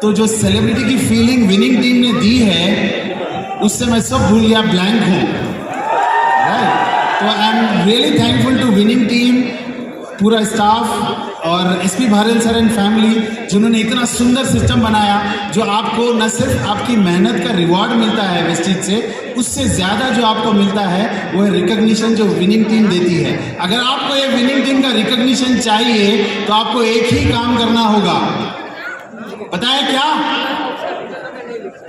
तो जो सेलिब्रिटी की फीलिंग विनिंग टीम ने दी है उससे मैं सब भूल गया, ब्लैंक हूँ। तो I am really thankful to winning team, पूरा स्टाफ और SP Bharal sir and family, जिन्होंने इतना सुंदर सिस्टम बनाया जो आपको न सिर्फ आपकी मेहनत का रिवॉर्ड मिलता है वेस्टीज से, उससे ज़्यादा जो आपको मिलता है वो है रिकग्निशन जो विनिंग टीम देती है। अगर आपको ये विनिंग टीम का रिकग्निशन चाहिए तो आपको एक ही काम करना होगा, पता है क्या?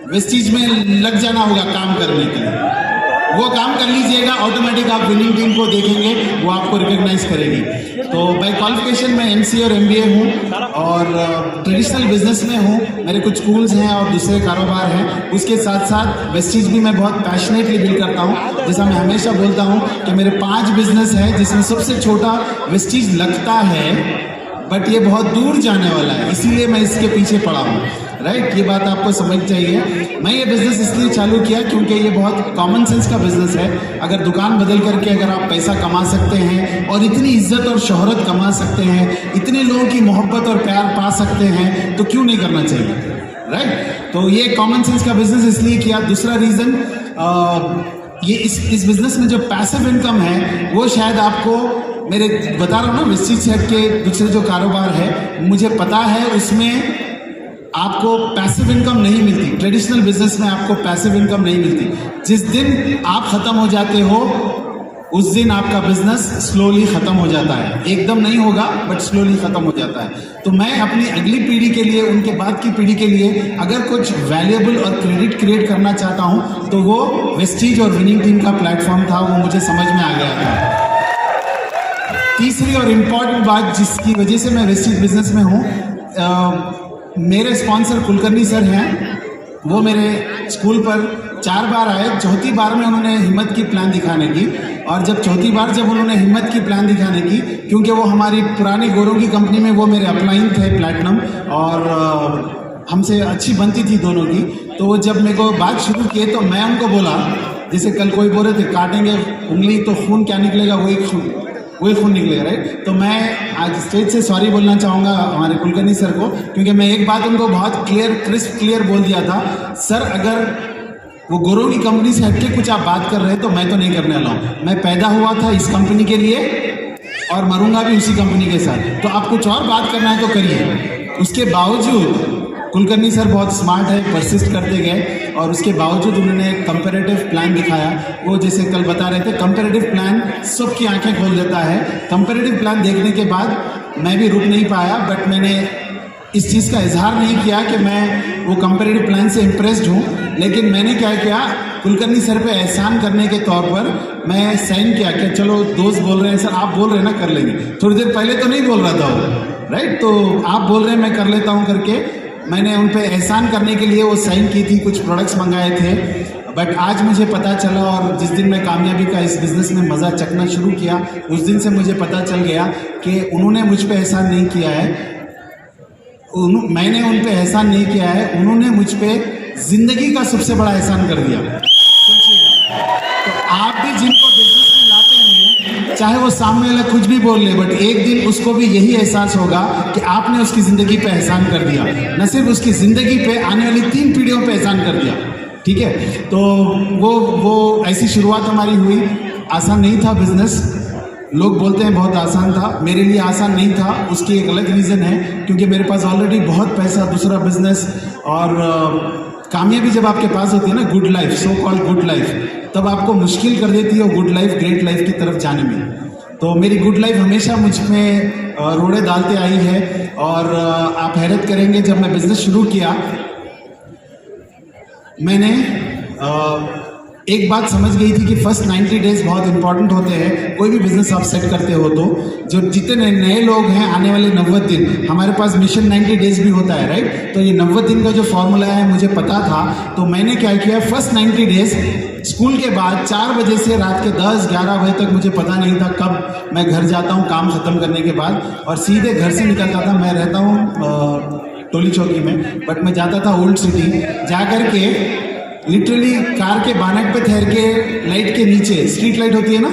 वेस्टीज में लग जाना होगा काम करने के लिए। वो काम कर लीजिएगा, ऑटोमेटिक आप विनिंग टीम को देखेंगे, वो आपको रिकॉग्नाइज करेगी। तो बाय क्वालिफिकेशन मैं एमसीए और एमबीए हूँ और ट्रेडिशनल बिजनेस में हूँ। मेरे कुछ स्कूल्स हैं और दूसरे कारोबार हैं। उसके साथ साथ वेस्टीज भी मैं बहुत पैशनेटली बिल्ड करता हूँ। जैसा मैं हमेशा बोलता हूँ कि मेरे 5 बिजनेस हैं, जिसमें सबसे छोटा वेस्टीज लगता है बट ये बहुत दूर जाने वाला है, इसीलिए मैं इसके पीछे पड़ा हूँ, राइट। ये बात आपको समझ चाहिए। मैं ये बिज़नेस इसलिए चालू किया क्योंकि ये बहुत कॉमन सेंस का बिज़नेस है। अगर दुकान बदल करके अगर आप पैसा कमा सकते हैं और इतनी इज्जत और शोहरत कमा सकते हैं, इतने लोगों की मोहब्बत और प्यार पा सकते हैं, तो क्यों नहीं करना चाहिए, राइट। तो ये कॉमन सेंस का बिज़नेस इसलिए किया। दूसरा रीज़न, ये इस बिज़नेस में जो पैसिव इनकम है वो शायद आपको, मेरे बता रहा हूँ ना, वेस्टीज से हट के दूसरे जो कारोबार है मुझे पता है उसमें आपको पैसिव इनकम नहीं मिलती। ट्रेडिशनल बिजनेस में आपको पैसिव इनकम नहीं मिलती। जिस दिन आप ख़त्म हो जाते हो उस दिन आपका बिजनेस स्लोली ख़त्म हो जाता है। एकदम नहीं होगा बट स्लोली ख़त्म हो जाता है। तो मैं अपनी अगली पीढ़ी के लिए, उनके बाद की पीढ़ी के लिए अगर कुछ वैल्यूएबल और क्रेडिट क्रिएट करना चाहता हूँ तो वो वेस्टीज और विनिंग टीम का प्लेटफॉर्म था, वो मुझे समझ में आ गया था। तीसरी और इम्पॉर्टेंट बात जिसकी वजह से मैं वेस्टीज बिजनेस में हूँ, मेरे स्पॉन्सर कुलकर्णी सर हैं। वो मेरे स्कूल पर 4 बार आए। चौथी बार में उन्होंने हिम्मत की प्लान दिखाने की, और जब चौथी बार जब उन्होंने हिम्मत की प्लान दिखाने की, क्योंकि वो हमारी पुरानी गोरों की कंपनी में वो मेरे अपलाइन थे प्लैटिनम, और हमसे अच्छी बनती थी दोनों की। तो वो जब मेरे को बात शुरू किए तो मैं उनको बोला, जैसे कल कोई बोल रहे थे काटेंगे उंगली तो खून क्या निकलेगा, वही खून निकलेगा, राइट। तो मैं आज स्टेज से सॉरी बोलना चाहूँगा हमारे कुलकर्णी सर को, क्योंकि मैं एक बात उनको बहुत क्लियर बोल दिया था, सर अगर वो गोरों की कंपनी से हटके कुछ आप बात कर रहे हैं तो मैं तो नहीं करने वाला हूँ। मैं पैदा हुआ था इस कंपनी के लिए और मरूंगा भी उसी कंपनी के साथ। तो आप कुछ और बात करना है तो करिए। उसके बावजूद कुलकर्णी सर बहुत स्मार्ट है, परसिस्ट करते गए, और उसके बावजूद उन्होंने एक कंपैरेटिव प्लान दिखाया। वो जैसे कल बता रहे थे, कंपैरेटिव प्लान सबकी आंखें खोल देता है। कंपैरेटिव प्लान देखने के बाद मैं भी रुक नहीं पाया, बट मैंने इस चीज़ का इजहार नहीं किया कि मैं वो कंपैरेटिव प्लान से इम्प्रेस्ड हूँ, लेकिन मैंने क्या किया, कुलकर्णी सर पे एहसान करने के तौर पर मैं साइन किया कि चलो दोस्त बोल रहे हैं सर, आप बोल रहे हैं ना कर लेंगे। थोड़ी देर पहले तो नहीं बोल रहा था वो, राइट। तो आप बोल रहे हैं मैं कर लेता हूँ करके मैंने उन पे एहसान करने के लिए वो साइन की थी, कुछ प्रोडक्ट्स मंगाए थे। बट आज मुझे पता चला, और जिस दिन मैं कामयाबी का इस बिज़नेस में मज़ा चखना शुरू किया, उस दिन से मुझे पता चल गया कि उन्होंने मुझ पे एहसान नहीं किया है, मैंने उन पे एहसान नहीं किया है, उन्होंने मुझ पे ज़िंदगी का सबसे बड़ा एहसान कर दिया। सोचिएगा, तो आप भी जिनको बिजनेस में लाते हैं, चाहे वो सामने वाला कुछ भी बोल ले, बट एक दिन उसको भी यही एहसास होगा कि आपने उसकी ज़िंदगी पे एहसान कर दिया। न सिर्फ उसकी ज़िंदगी पे, आने वाली 3 पीढ़ियों पे एहसान कर दिया, ठीक है। तो वो ऐसी शुरुआत हमारी हुई। आसान नहीं था बिजनेस, लोग बोलते हैं बहुत आसान था, मेरे लिए आसान नहीं था। उसकी एक अलग रीज़न है, क्योंकि मेरे पास ऑलरेडी बहुत पैसा, दूसरा बिजनेस, और कामयाबी जब आपके पास होती है ना, good life, so called good life, तब आपको मुश्किल कर देती है गुड लाइफ, ग्रेट लाइफ की तरफ जाने में। तो मेरी गुड लाइफ हमेशा मुझ में रोड़े डालते आई है। और आप हैरत करेंगे, जब मैं बिजनेस शुरू किया मैंने एक बात समझ गई थी कि फर्स्ट 90 डेज बहुत इंपॉर्टेंट होते हैं। कोई भी बिजनेस आप सेट करते हो तो जो जितने नए लोग हैं, आने वाले 90 दिन, हमारे पास मिशन 90 डेज भी होता है, राइट। तो ये 90 दिन का जो फॉर्मूला है मुझे पता था। तो मैंने क्या किया, फर्स्ट 90 डेज स्कूल के बाद 4 बजे से रात के 10-11 बजे तक मुझे पता नहीं था कब मैं घर जाता हूँ काम ख़त्म करने के बाद, और सीधे घर से निकलता था। मैं रहता हूँ टोली चौकी में, बट मैं जाता था ओल्ड सिटी, जा कर के लिटरली कार के बानेट पे ठहर के, लाइट के नीचे, स्ट्रीट लाइट होती है ना,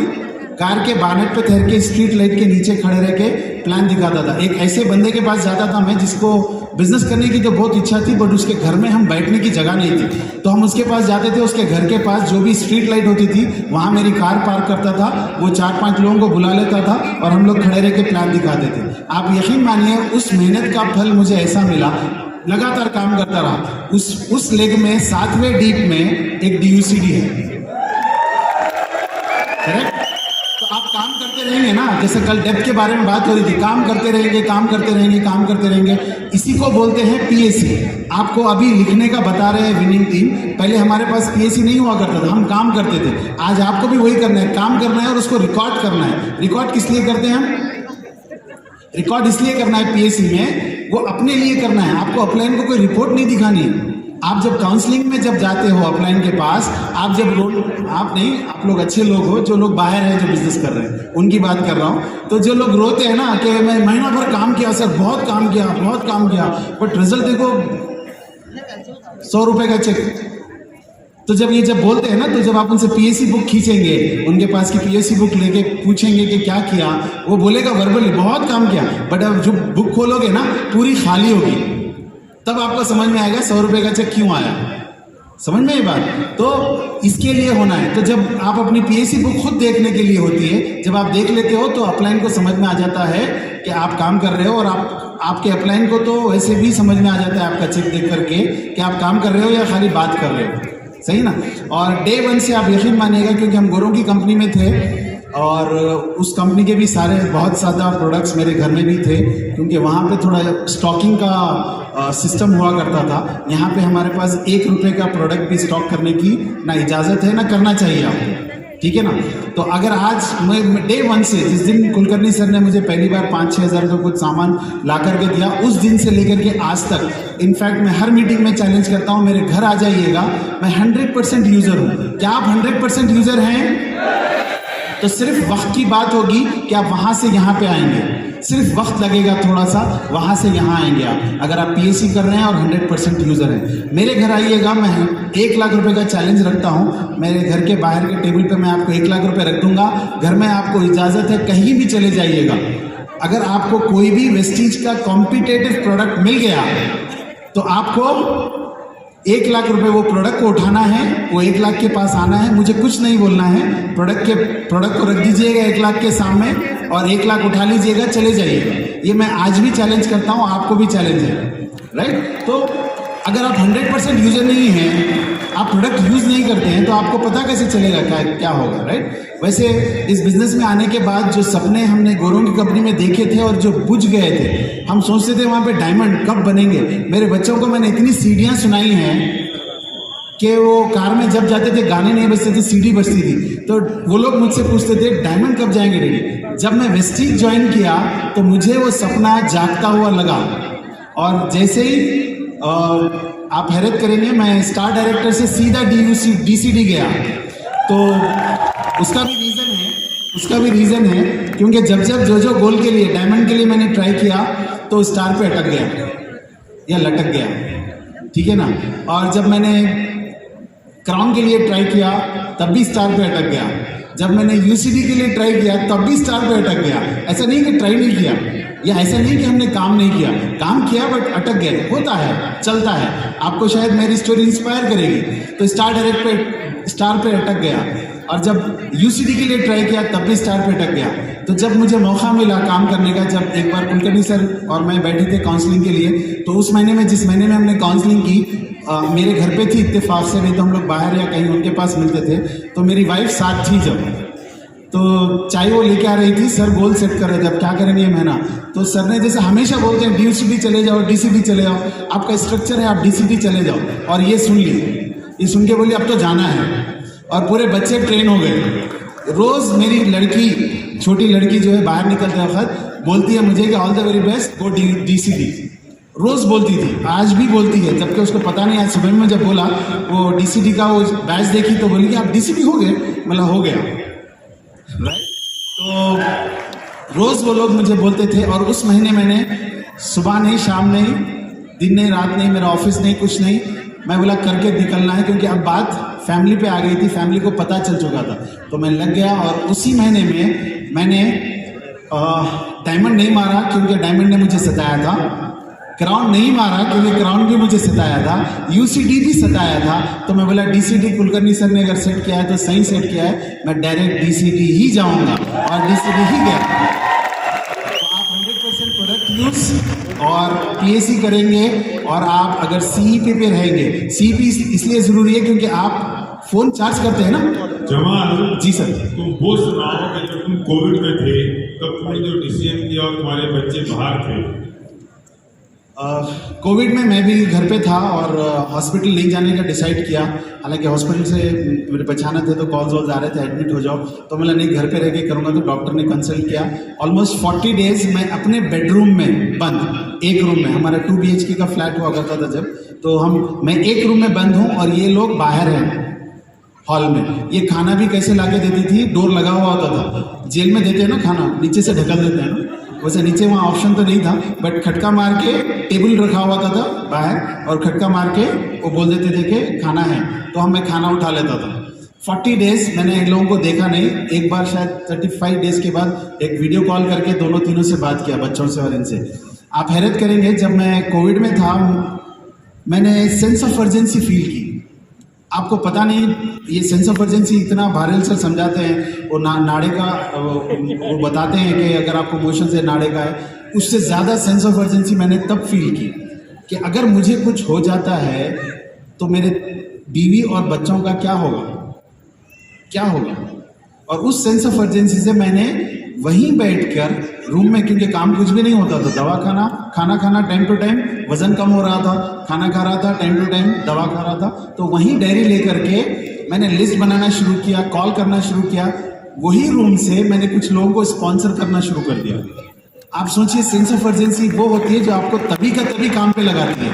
कार के बानेट पे ठहर के स्ट्रीट लाइट के नीचे खड़े रह के प्लान दिखाता था। एक ऐसे बंदे के पास जाता था मैं जिसको बिजनेस करने की तो बहुत इच्छा थी, बट उसके घर में हम बैठने की जगह नहीं थी। तो हम उसके पास जाते थे, उसके घर के पास जो भी स्ट्रीट लाइट होती थी वहाँ मेरी कार पार्क करता था, वो 4-5 लोगों को बुला लेता था और हम लोग खड़े रह के प्लान दिखाते थे। आप यकीन मानिए उस मेहनत का फल मुझे ऐसा मिला, लगातार काम करता रहा। उस लेग में 7वें डीप में एक DUCD है, करेक्ट। तो आप काम करते रहेंगे ना, जैसे कल डेप्थ के बारे में बात हो रही थी, काम करते रहेंगे, काम करते रहेंगे, काम करते रहेंगे, इसी को बोलते हैं PAC। आपको अभी लिखने का बता रहे हैं विनिंग टीम, पहले हमारे पास PAC नहीं हुआ करता था, हम काम करते थे। आज आपको भी वही करना है, काम करना है और उसको रिकॉर्ड करना है। रिकॉर्ड किस लिए करते हैं हम? रिकॉर्ड इसलिए करना है PAC में, वो अपने लिए करना है। आपको अपलाइन को कोई रिपोर्ट नहीं दिखानी है, आप जब काउंसलिंग में जब जाते हो अपलाइन के पास, आप जब आप नहीं, आप लोग अच्छे लोग हो, जो लोग बाहर हैं जो बिजनेस कर रहे हैं उनकी बात कर रहा हूँ। तो जो लोग रोते हैं ना कि मैं महीना भर काम किया सर, बहुत काम किया, बट रिजल्ट देखो 100 रुपए का चेक। तो जब ये बोलते हैं ना, तो जब आप उनसे पीएससी बुक खींचेंगे, उनके पास की पीएससी बुक लेके पूछेंगे कि क्या किया, वो बोलेगा वर्बली बहुत काम किया, बट अब जो बुक खोलोगे ना पूरी खाली होगी, तब आपको समझ में आएगा 100 रुपए का चेक क्यों आया। समझ में ये बात? तो इसके लिए होना है। तो जब आप अपनी पीएससी बुक खुद देखने के लिए होती है, जब आप देख लेते हो तो अपलाइन को समझ में आ जाता है कि आप काम कर रहे हो, और आपके अपलाइन को तो वैसे भी समझ में आ जाता है आपका चेक देख करके कि आप काम कर रहे हो या खाली बात कर रहे हो, सही ना। और डे 1 से आप यकीन मानिएगा, क्योंकि हम गोरों की कंपनी में थे और उस कंपनी के भी सारे बहुत ज़्यादा प्रोडक्ट्स मेरे घर में भी थे, क्योंकि वहाँ पे थोड़ा स्टॉकिंग का सिस्टम हुआ करता था। यहाँ पे हमारे पास 1 रुपये का प्रोडक्ट भी स्टॉक करने की ना इजाज़त है ना करना चाहिए आपको, ठीक है ना। तो अगर आज मैं डे 1 से, जिस दिन कुलकर्णी सर ने मुझे पहली बार 5-6 हज़ार का कुछ सामान ला करके दिया, उस दिन से लेकर के आज तक, इनफैक्ट मैं हर मीटिंग में चैलेंज करता हूँ, मेरे घर आ जाइएगा, मैं 100% यूज़र हूँ। क्या आप 100% यूज़र हैं? तो सिर्फ वक्त की बात होगी कि आप वहाँ से यहाँ पे आएंगे, सिर्फ वक्त लगेगा थोड़ा सा, वहाँ से यहाँ आएंगे आप, अगर आप पीएससी कर रहे हैं और 100% यूज़र हैं। मेरे घर आइएगा, मैं 1 लाख रुपए का चैलेंज रखता हूँ। मेरे घर के बाहर के टेबल पे मैं आपको 1 लाख रुपए रख दूंगा। घर में आपको इजाज़त है, कहीं भी चले जाइएगा। अगर आपको कोई भी वेस्टीज का कॉम्पिटेटिव प्रोडक्ट मिल गया तो आपको 1 लाख रुपए वो प्रोडक्ट को उठाना है, वो 1 लाख के पास आना है, मुझे कुछ नहीं बोलना है, प्रोडक्ट को रख दीजिएगा 1 लाख के सामने और 1 लाख उठा लीजिएगा, चले जाइएगा। ये मैं आज भी चैलेंज करता हूँ, आपको भी चैलेंज है, राइट। तो अगर आप 100% यूजर नहीं हैं, आप प्रोडक्ट यूज नहीं करते हैं, तो आपको पता कैसे चलेगा क्या होगा, राइट। वैसे इस बिजनेस में आने के बाद जो सपने हमने गोरों की कंपनी में देखे थे और जो बुझ गए थे, हम सोचते थे वहाँ पे डायमंड कब बनेंगे। मेरे बच्चों को मैंने इतनी सीढ़ियाँ सुनाई हैं कि वो कार में जब जाते थे गाने नहीं बजते थे, सीढ़ी बजती थी, तो वो लोग मुझसे पूछते थे डायमंड कब जाएंगे डैडी। जब मैं वेस्टीज ज्वाइन किया तो मुझे वो सपना जागता हुआ लगा, और जैसे ही आप हैरत करेंगे, मैं स्टार डायरेक्टर से सीधा DCD गया। तो उसका भी रीज़न है क्योंकि जब जो गोल के लिए, डायमंड के लिए मैंने ट्राई किया तो स्टार पे अटक गया या लटक गया, ठीक है ना। और जब मैंने क्राउन के लिए ट्राई किया तब भी स्टार पे अटक गया। जब मैंने UCD के लिए ट्राई किया तब भी स्टार पे अटक गया। ऐसा नहीं कि ट्राई नहीं किया, या ऐसा नहीं कि हमने काम नहीं किया, काम किया बट अटक गए, होता है, चलता है। आपको शायद मेरी स्टोरी इंस्पायर करेगी। तो स्टार पे अटक गया, और जब UCD के लिए ट्राई किया तब भी स्टार पे अटक गया। तो जब मुझे मौका मिला काम करने का, जब एक बार कुलकर्णी सर और मैं बैठे थे काउंसलिंग के लिए, तो उस महीने में, जिस महीने में हमने काउंसलिंग की, मेरे घर पे थी इत्तेफाक से, नहीं तो हम लोग बाहर या कहीं उनके पास मिलते थे। तो मेरी वाइफ साथ थी जब, तो चाय वो लेके आ रही थी, सर गोल सेट कर रहे थे अब क्या करेंगे ये महीना। तो सर ने, जैसे हमेशा बोलते हैं DCD चले जाओ, DCD चले जाओ, आपका स्ट्रक्चर है, आप DCD चले जाओ। और ये सुन ली, ये सुन के बोली अब तो जाना है, और पूरे बच्चे ट्रेन हो गए। रोज मेरी लड़की, छोटी लड़की जो है, बाहर निकलते वक्त बोलती है मुझे कि all the very best, go DCD। रोज बोलती थी, आज भी बोलती है, जबकि उसको पता नहीं। आज सुबह में जब बोला वो DCD का वो बैच देखी तो बोली कि आप DCD हो गए, मतलब हो गया, राइट। तो रोज वो लोग मुझे बोलते थे, और उस महीने मैंने सुबह नहीं, शाम नहीं, दिन नहीं, रात नहीं, मेरा ऑफिस नहीं, कुछ नहीं, मैं बोला करके निकलना है, क्योंकि अब बात फैमिली पे आ गई थी, फैमिली को पता चल चुका था। तो मैं लग गया, और उसी महीने में मैंने डायमंड नहीं मारा क्योंकि डायमंड ने मुझे सताया था, क्राउन नहीं मारा क्योंकि क्राउन भी मुझे सताया था, UCD भी सताया था। तो मैं बोला DCD कुलकर्णी सर ने अगर सेट किया है तो सही सेट किया है, मैं डायरेक्ट DCD ही जाऊंगा, और DCD ही गया। तो आप 100% प्रोडक्ट यूज और PSC करेंगे, और आप अगर CEP पे रहेंगे, CEP इसलिए जरूरी है क्योंकि आप फोन चार्ज करते हैं ना। जमाल जी सर। तुम वो सुनाओ कि जब तुम कोविड में थे तब तुमने जो डिसीजन किया और तुम्हारे बच्चे बाहर थे। कोविड में मैं भी घर पे था और हॉस्पिटल नहीं जाने का डिसाइड किया। हालांकि हॉस्पिटल से मेरे बचाना थे तो कॉल्स वॉल्स आ रहे थे एडमिट हो जाओ, तो मैंने नहीं घर पे रह के करूँगा। तो डॉक्टर ने कंसल्ट किया। ऑलमोस्ट 40 डेज मैं अपने बेडरूम में बंद, एक रूम में, हमारा 2 BHK का फ्लैट हुआ करता था जब, तो मैं एक रूम में बंद हूँ और ये लोग बाहर हैं हॉल में। ये खाना भी कैसे लाके देती थी, डोर लगा हुआ होता था, जेल में देते हैं ना खाना, नीचे से ढकल देते हैं ना, वैसे नीचे वहाँ ऑप्शन तो नहीं था, बट खटका मार के टेबल रखा हुआ था बाहर, और खटका मार के वो बोल देते थे कि खाना है, तो मैं खाना उठा लेता था। 40 डेज मैंने इन लोगों को देखा नहीं, एक बार शायद 35 डेज के बाद एक वीडियो कॉल करके दोनों तीनों से बात किया, बच्चों से और इनसे। आप हैरत करेंगे, जब मैं कोविड में था मैंने सेंस ऑफ अर्जेंसी फील की। आपको पता नहीं, ये सेंस ऑफ अर्जेंसी इतना भारल सर समझाते हैं, वो नाड़े का वो बताते हैं कि अगर आपको मोशन से नाड़े का है, उससे ज़्यादा सेंस ऑफ अर्जेंसी मैंने तब फील की कि अगर मुझे कुछ हो जाता है तो मेरे बीवी और बच्चों का क्या होगा। और उस सेंस ऑफ अर्जेंसी से मैंने वहीं बैठकर रूम में, क्योंकि काम कुछ भी नहीं होता था, दवा खाना खाना टाइम टू टाइम, वजन कम हो रहा था, खाना खा रहा था टाइम टू टाइम, दवा खा रहा था, तो वहीं डायरी लेकर के मैंने लिस्ट बनाना शुरू किया, कॉल करना शुरू किया। वही रूम से मैंने कुछ लोगों को स्पॉन्सर करना शुरू कर दिया। आप सोचिए, सेंस ऑफ अर्जेंसी वो होती है जो आपको तभी का तभी काम पे लगाती है।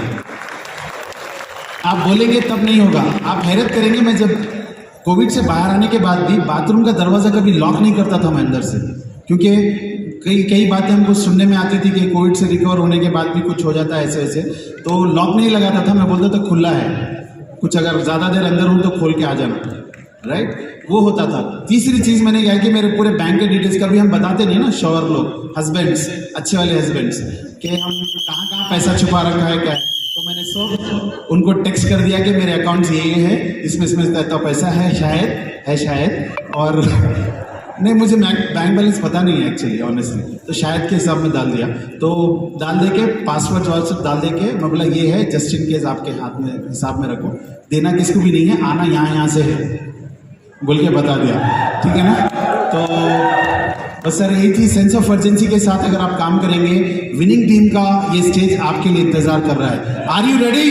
आप बोलेंगे तब नहीं होगा। आप हैरत करेंगे, मैं जब कोविड से बाहर आने के बाद भी बाथरूम का दरवाजा कभी लॉक नहीं करता था मैं अंदर से, क्योंकि कई बातें हमको सुनने में आती थी कि कोविड से रिकवर होने के बाद भी कुछ हो जाता है ऐसे, तो लॉक नहीं लगाता था। मैं बोलता था खुला है, कुछ अगर ज़्यादा देर अंदर हूँ तो खोल के आ जाना, राइट, वो होता था। तीसरी चीज़ मैंने क्या कि मेरे पूरे बैंक के डिटेल्स, कभी हम बताते नहीं ना, शौहर लोग, हस्बैंड्स, अच्छे वाले हस्बैंड्स, कि हम कहाँ पैसा छुपा रखा है क्या है, तो मैंने सब उनको टेक्स्ट कर दिया कि मेरे अकाउंट्स ये है, इसमें तो पैसा है शायद, और नहीं, मुझे बैंक बैलेंस पता नहीं है एक्चुअली ऑनेस्टली, तो शायद के हिसाब में डाल दिया। तो डाल दे के पासवर्ड वाट्सअप डाल दे के मैं बोला ये है, जस्ट इन केस आपके हाथ में हिसाब में रखो, देना किसको भी नहीं है, आना यहाँ से है बोल के बता दिया, ठीक है ना। तो बस सर यही थी, सेंस ऑफ अर्जेंसी के साथ अगर आप काम करेंगे, विनिंग टीम का ये स्टेज आपके लिए इंतजार कर रहा है। Are you ready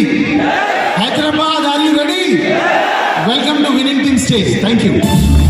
Hyderabad, are you ready? Welcome to winning team stage. Thank you.